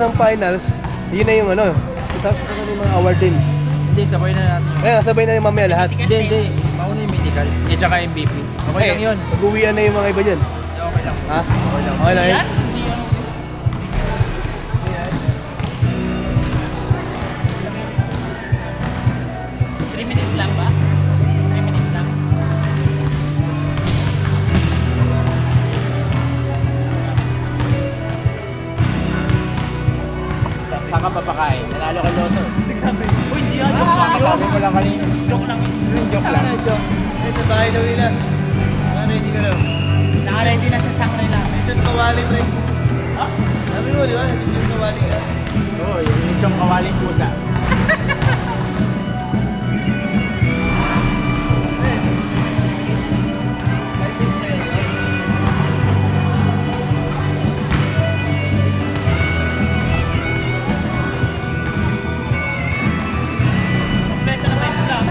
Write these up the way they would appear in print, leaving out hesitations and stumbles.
ng finals, yun na yung ano, isa yung mga award din. Hindi, sabay na natin. Kaya sabay na yung mamaya lahat. Hindi. Mauna yung medical. At saka MVP. Okay lang yun. Mag-uwian na yung mga iba dyan. Okay lang. Ha? Okay lang yun? Hindi yan. 3 minutes lang ba? 3 minutes lang. Saan ka papakain? Nanalo ka loto. 600. Uy, hindi yan. Joke lang Sabi mo lang kanina. Joke lang. Joke lang. Eh, sa bahay daw nila. Naka-ready ka daw. Naka-ready na sa Shangri-La. Lechon kawali mo eh. Ha? Sabi mo, di ba? Lechon kawali ka. Oo, yung lechong kawaling pusa. Benta na benta lang.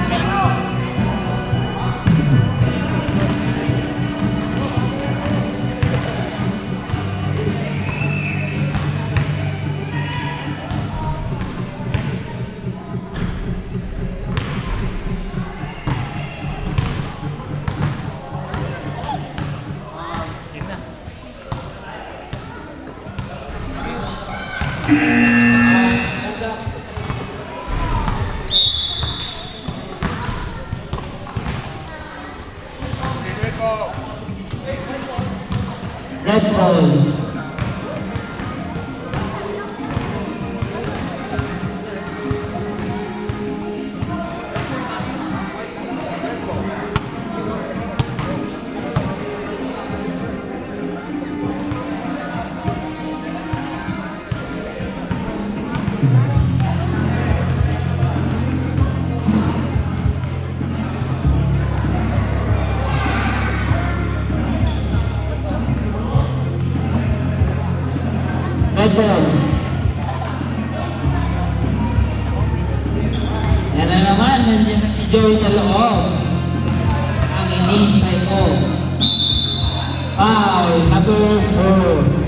Red ball. Red ball. Yan na naman, nandiyan na si Joey sa loob. Ang hinihintay ko. Foul, number 4.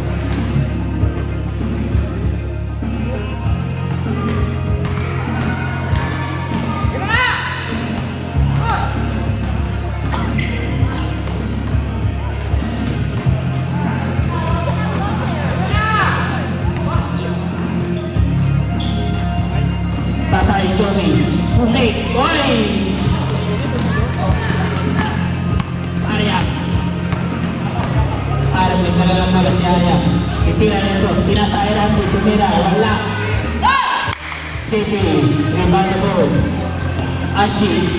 Pasa kay Joey. Huli. Oy! Arya. Parang may kalalang mga si Arya. Itira ng dos. Pinasa Iran. Tumira. Wala. JP. Rebound the ball. Archie.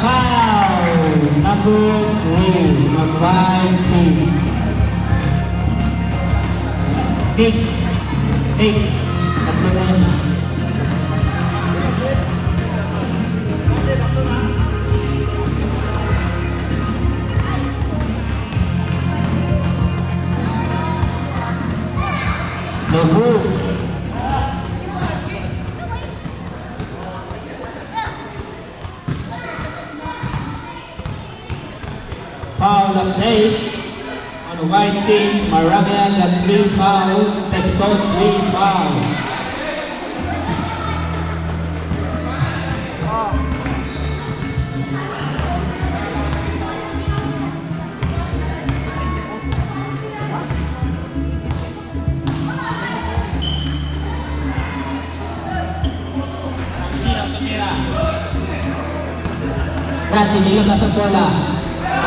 Foul. Number 3. Mag-5 team. Next, tatlo na yun. Logo. Foul of play. On the white team, Moravian got 3 fouls, Texas 3 fouls. Dati nilabas ang bola.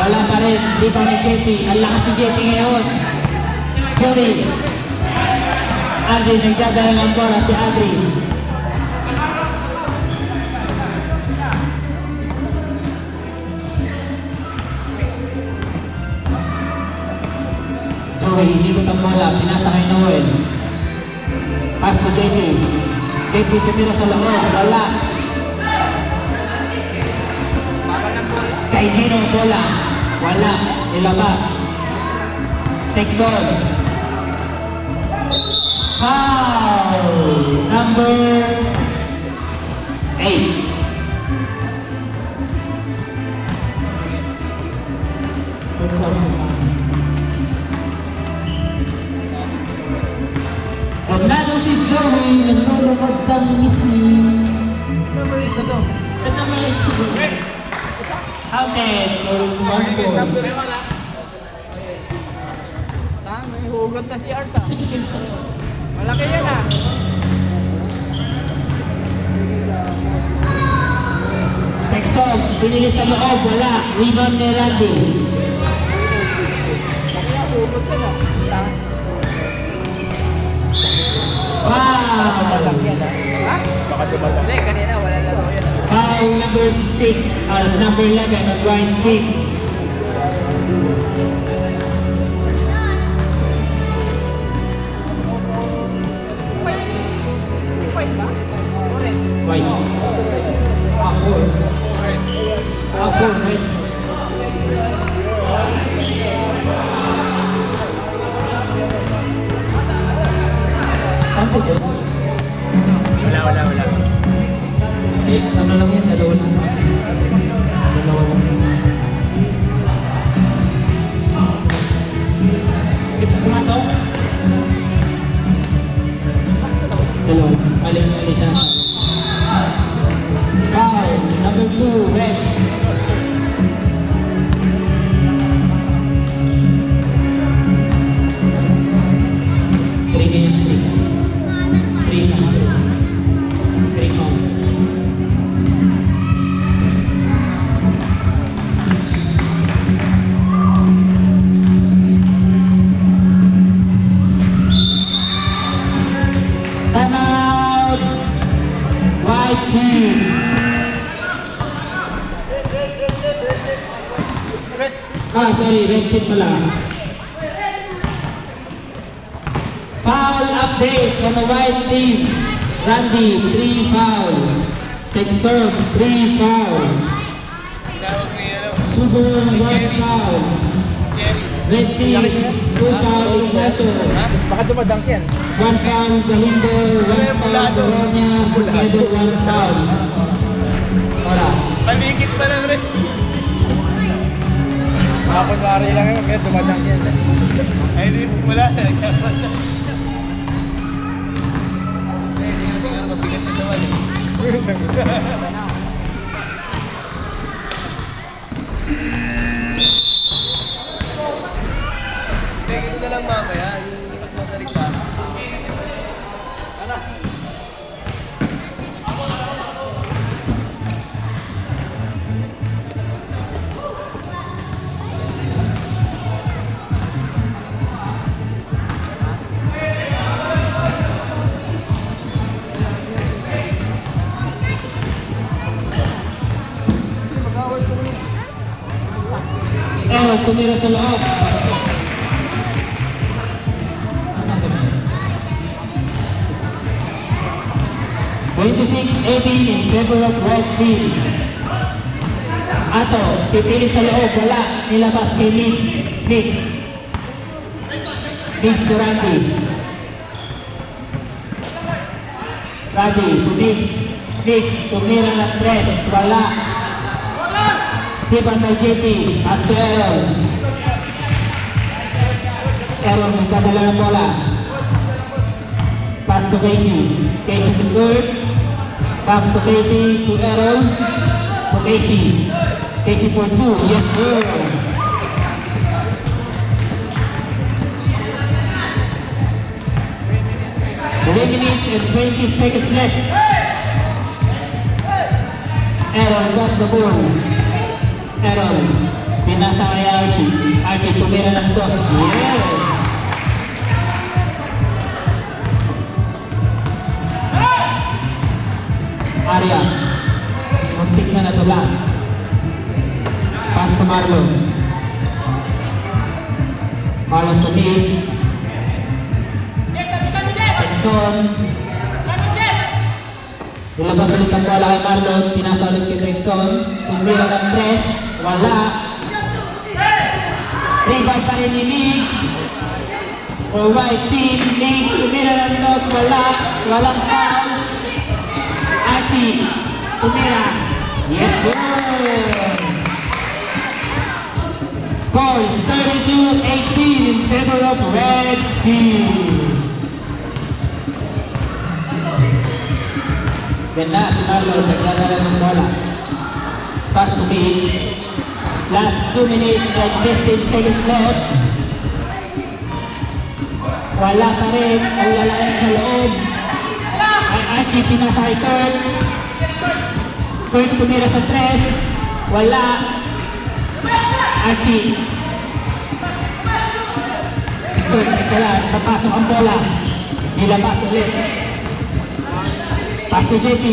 Wala pa rin, dito ni JP. Ang lakas ni JP ngayon. Joey. Adri, nagdadala ng bola si Adri. Joey, ikot ang bola. Pinasa kay Noel. Pass to JP. JP tumira sa loob. Wala. Kay Gino bola. Wala. Ilabas. Texon. Foul. Number 8. lumod ng missing. Number 8 na to. Ito naman yung Counted for 1 point. May hugot na si Arta. Malaki yan ah. Texon, pinili sa loob, wala. Rebound ni Randy. Kaya hugot yan ah. Foul! Ha? Baka tumatang. Hindi, kanina wala laro yan ah. Foul number 6 or number 11 on Ryan Team. White ba? White. Ako. Ako, right? Ano ba? Wala. Ano lang yan? Dalawa lang. Dalawa lang. Pumasok? Dalawa. Mali siya. Foul. Number 2, red. Timeout! White team. Sorry, red team pala. Foul update on the white team. Randy, 3 foul. Texon, 3 foul. Suburban, 1 foul. Red team, 2 foul. Ignacio. Baka dumadang yan. 1 foul, Galindo, 1 foul, Coronia, Subido, 1 foul. Oras. Paligid pa lang rin. Mga kunwari lang yun, kaya dumadang yan. Ay, di, wala. Mabigat na naman eh. Tingin ko na lang mamaya, yung pagmadaling ka. Ano? Tumira sa loob. 26-18 in favor of red team. Ato, pipilit sa loob, wala. Nilabas kay Mix. Mix to Randy. Randy to Mix. Mix, tumira ng press, wala. Rebound by JP, pass to Aaron. Aaron, nagdadala ng bola. Pass to Casey. Casey to third. Back to Casey, to Aaron. To Casey. Casey for 2. Yes, sir. Minutes and 20 seconds left. Aaron got the ball. Aaron, pinasa kay Archie. Archie, tumira ng dos. Yes! Arya, muntik na natulas. Pass to Marlon. Marlon to Nick. Texon. Nilabas ulit ang bola kay Marlon. Pinasa ulit kay Texon. Tumira ng press. Wala. Rebound pa rin ni Nick. For white team, Nick. Tumira ng dos. Wala. Walang foul. Archie, tumira. Yes, sir! Score is 32-18 in favor of red team. Yan na, si Marlon, nagdadala ng bola. Pass to Biggs. Last 2 minutes and 15 seconds left. Wala pa rin ang lalaki ng kaloob. Ay Archie, pinasa kay Kurt. Kurt tumira sa 3. Wala. Archie. Kurt, wala. Papasok ang bola. Nilabas ulit. Pass to JP.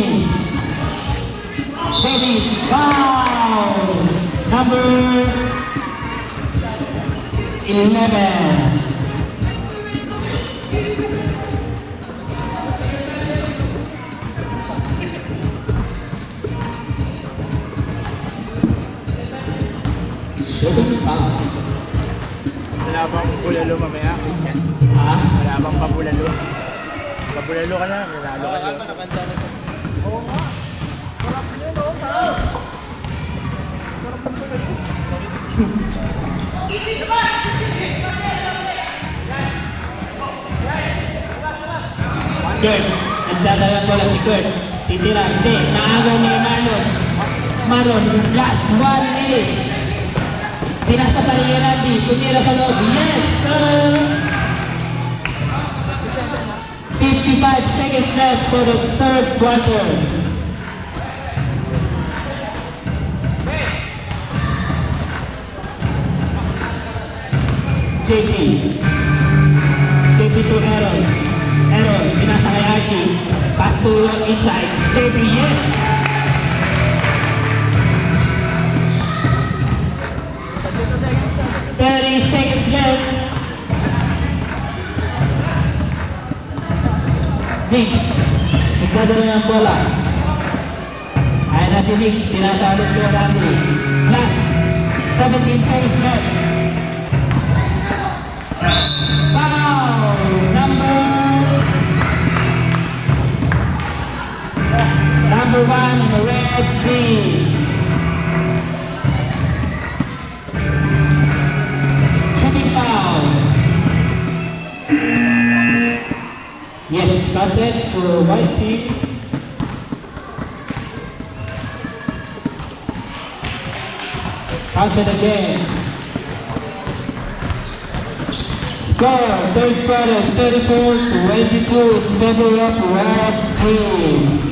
Baby, foul! Number 11. Shooting foul. Wala bang bulalo mamaya, Christian? Ha? Wala bang pabulalo? Pabulalo ka na, manalo ka na. Oo nga. Sarap yun, oo nga. Sarap ng bulalo. Kurt, nagdadala bola si Kurt. Titira, hindi. Naagaw ni Marlon. Marlon, last 1 minute. Pinasa pa rin Randy. Tumira sa loob. Yes, sir! 55 seconds left for the third quarter. JP. JP to Aaron. Aaron, pinasa kay Archie. Pass to inside. JP, yes! Seconds left. Knicks, nagdadala ng bola. Ayan na si Knicks, pinasa ulit ko Randy. Last 17 seconds left. Foul! Number 1 on the red team. Shooting foul. Yes, started for white team. Counted again. Score, third quarter, 34-22 in favor of red team.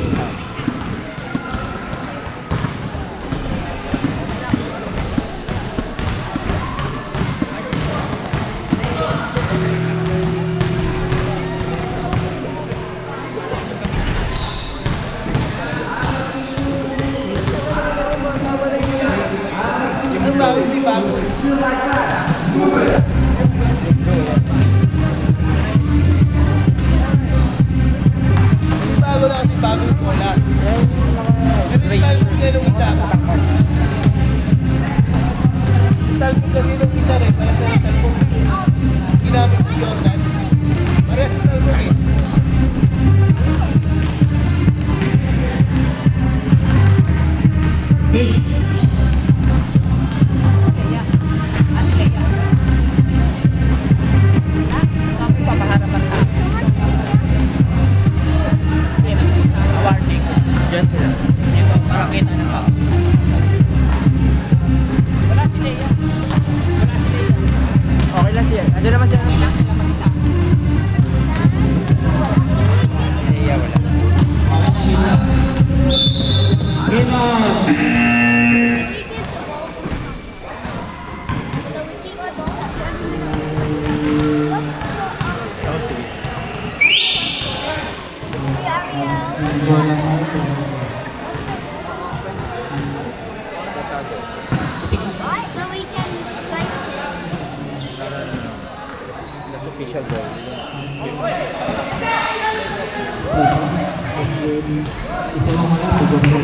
Isa lang muna si Joshua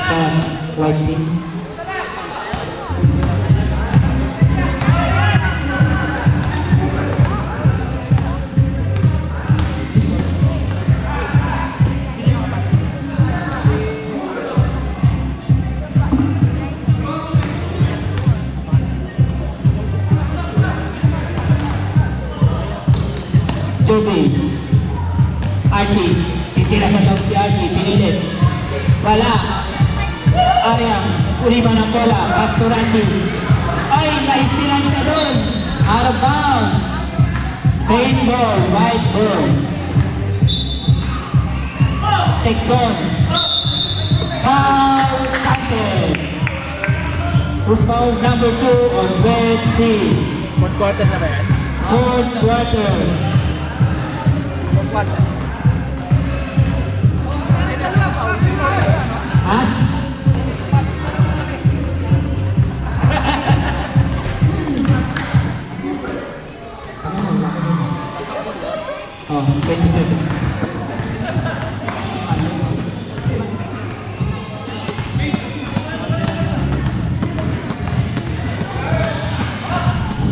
sa white team. Joby, Archie. Titira sa top si Archie, pinilit. Wala. Ariam, uli ba ng bola? Pass to Randy. Ay, naistilan siya doon. Out of bounds. Same ball, right ball. Texon. Foul tackle. Who's foul number 2 on red team? Fourth quarter na ba yan? Fourth quarter. Fourth quarter. Ha? Oh, 27.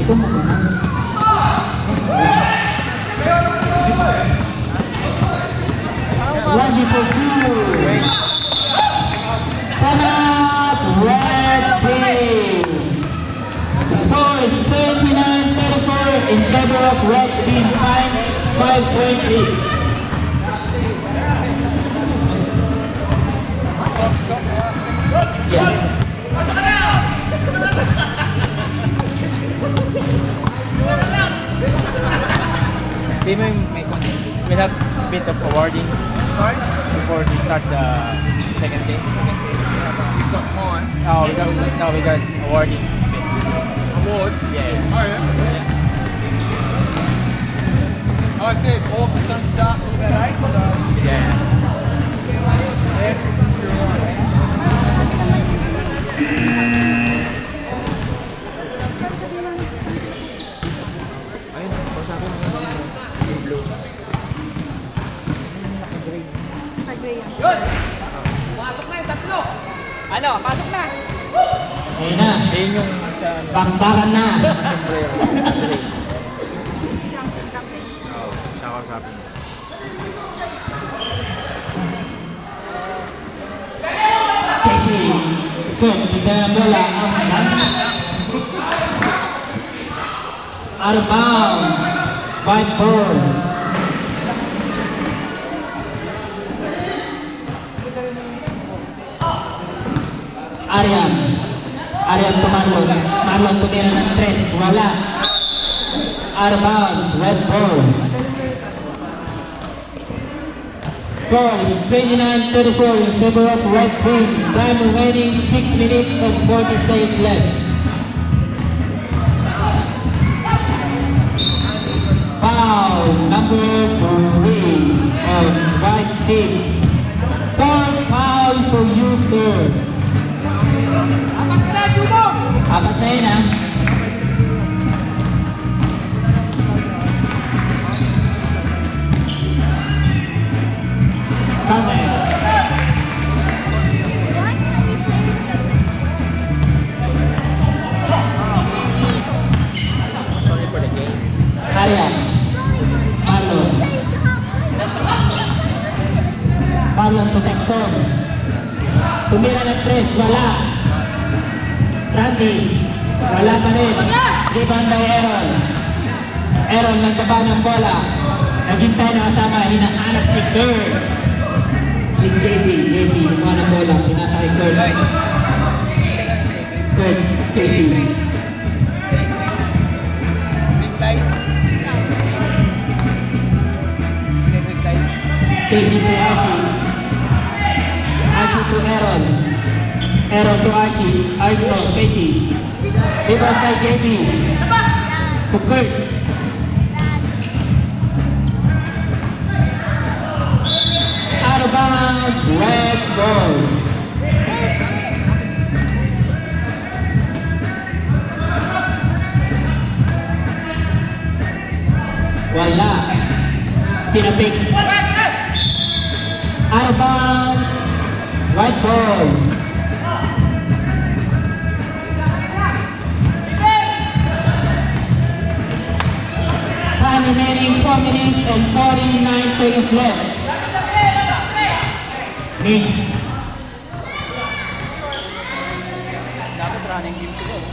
Ikaw mo ba? One for two. Timeout, red team. The score is 39-34 in favor of red team. 5-point lead. Yeah. Di mo we have a bit of awarding before we start the second day. We got time. Oh, we got awarding. Awards. Yeah. Oh, yeah. I said August don't start till about 8, so... Yeah. Ayun, pasabi mo na yung blue. Ano, pasok na. Ayun na. Ayun yung sa Bakbakan na. sombrero. Oh, siya ako sabi. Casey. Good. Tignan ang bola. Out of bounds. White ball. Ariam. Ariam to Marlon. Marlon tumira ng 3. Wala. Out of bounds. Red ball. Score is 29-34 in favor of red team. Time remaining 6 minutes and 40 seconds left. Foul number 3 on white team. 4 foul for you, sir. Apat na yun, ha? Tama. Sorry for the game. Arian. Marlon. Marlon to Texon. Tumira ng 3, wala. Randy. Wala pa rin. Rebound by Aaron. Aaron nagbaba ng bola. Naghintay na kasama. Hinahanap si Kurt. Si JB. JB. Nakuha ng bola. Pinasa kay Kurt. Kurt. Casey. Casey to Archie. Archie to Aaron. Aaron to Archie. Archie to Casey. Rebound by JB. To Kurt. Out of bounds. Red ball. Wala. Tinapik. Out of bounds. White ball. Time remaining 4 minutes and 49 seconds left. Mix. Dapat running game siguro.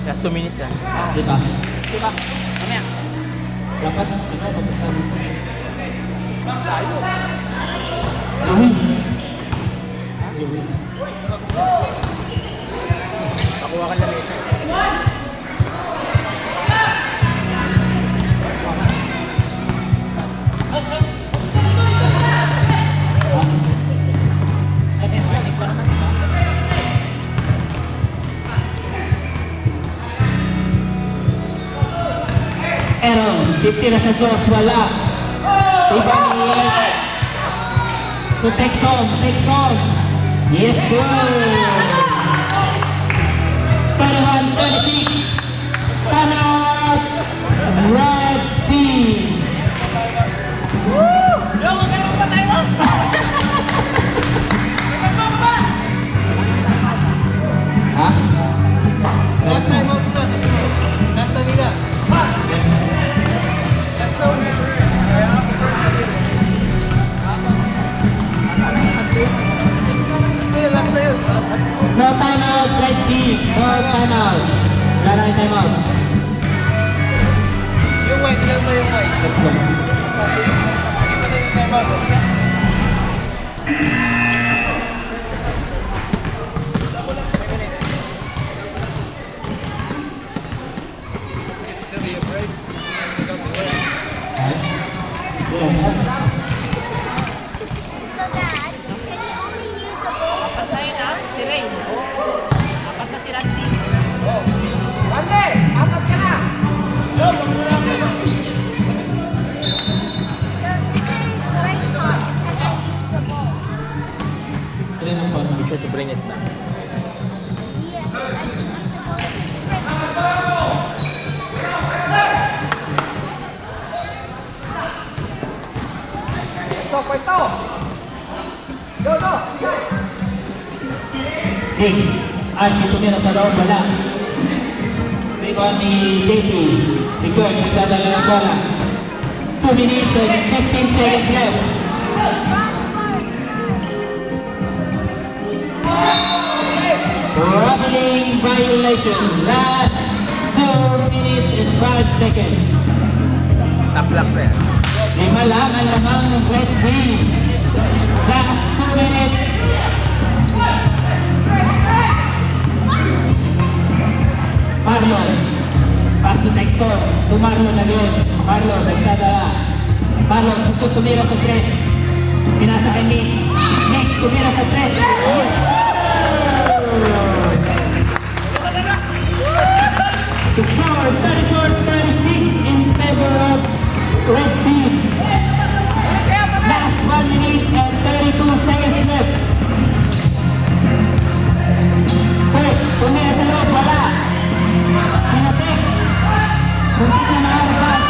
Just 2 minutes, ah. Diba? Diba? Mamaya. Dapat, ano, pag-usabi. Uy. Pakuha ka lang isa. Pero, 50 na sa dos, wala. Iba ni... To Texon. Yes, sir. 31-36. Tanap. Red team. Ha? Last time out dito. Last time nila. Last time. Last time. No timeout, red team. No timeout. Wala na yung timeout. Yung white, ilan ba yung white? Let's go. Hindi pa tayo time out. So Dad, can you only use the bowl? Apat na yun ah, si Ray. Apat na si Randy. So if there is right top, can I use the bowl? Be sure to bring it back. Yeah, I can use the bowl if it's right. Next, Archie tumira sa loob, wala. Rebound ni JP. Si Kurt nagdadala ng bola. 2 minutes and 15 seconds left. Traveling violation. Last 2 minutes and 5 seconds. Stop clock na yan. Lima lang ang lamang ng red team. Last 2 minutes. Marlon. Pass to Textor. To Marlon again. Marlon, nagdadala. Marlon, gusto tumira sa tres. Pinasa kay Mix. Mix, tumira sa tres. Yes! The score, 34-36 in favor of red team. Last 1 minute and 32 seconds left. Kurt, tumira sa loob, wala. Pinatek. Kunti na maarbas.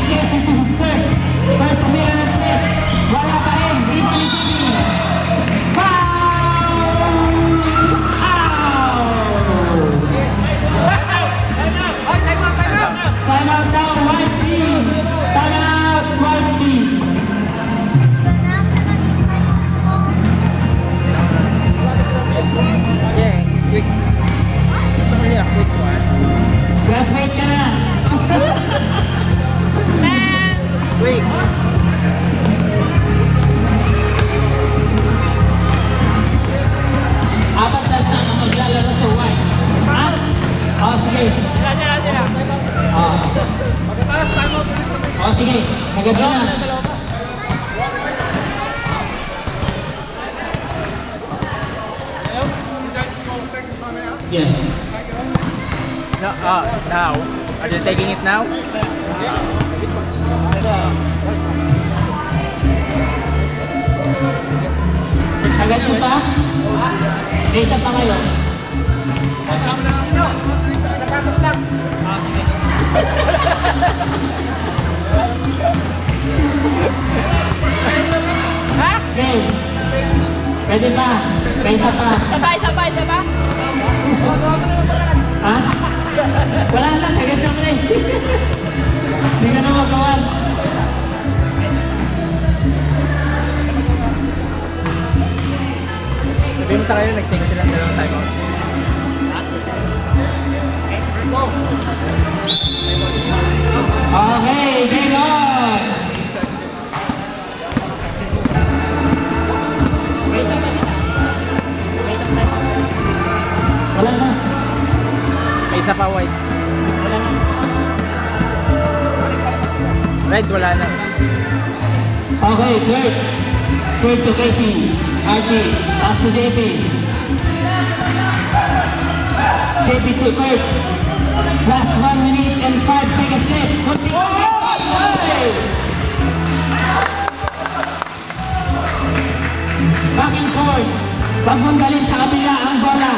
Casey to Kurt. Kurt, tumira ng tres. Wala pa rin. Iba ni Jimmy. Foul! Out! Time out now, white team. Time out, white team. So now can I use the bowl? Yeah, quick. Gusto ko niya, quick one. Graduate ka na. Quick. Apat na lang ang maglalaro sa white. Ha? O, sige. Sila. O, sige. Magabi na. Yes. No, now. Are you taking it now? Agad mo pa? May isa pa kayo. Okay. Pwede pa. May isa pa. Sabay. Ha? Wala na. Sagad ka mo na eh. Hindi ka na magawan. Sabihin mo sa kayo, nag-take sila ng dalawang time out. Okay, game on! Red, wala na. Okay, Kurt. Kurt to Casey. Archie. Pass to JP. JP to Kurt. Last 1 minute and 5 seconds left. Kunting okay. Back and forth. Huwag mong dalhin sa kabila ang bola.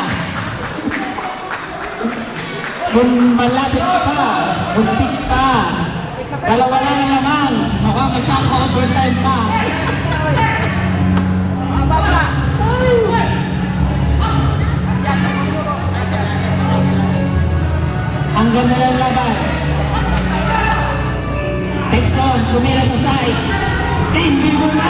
Kung malapit pa, muntik pa. Dalawa lang ang naman. Mukhang magkaka-overtime pa. Ang ganda ng laban. Texon, tumira sa side. 10 billion na.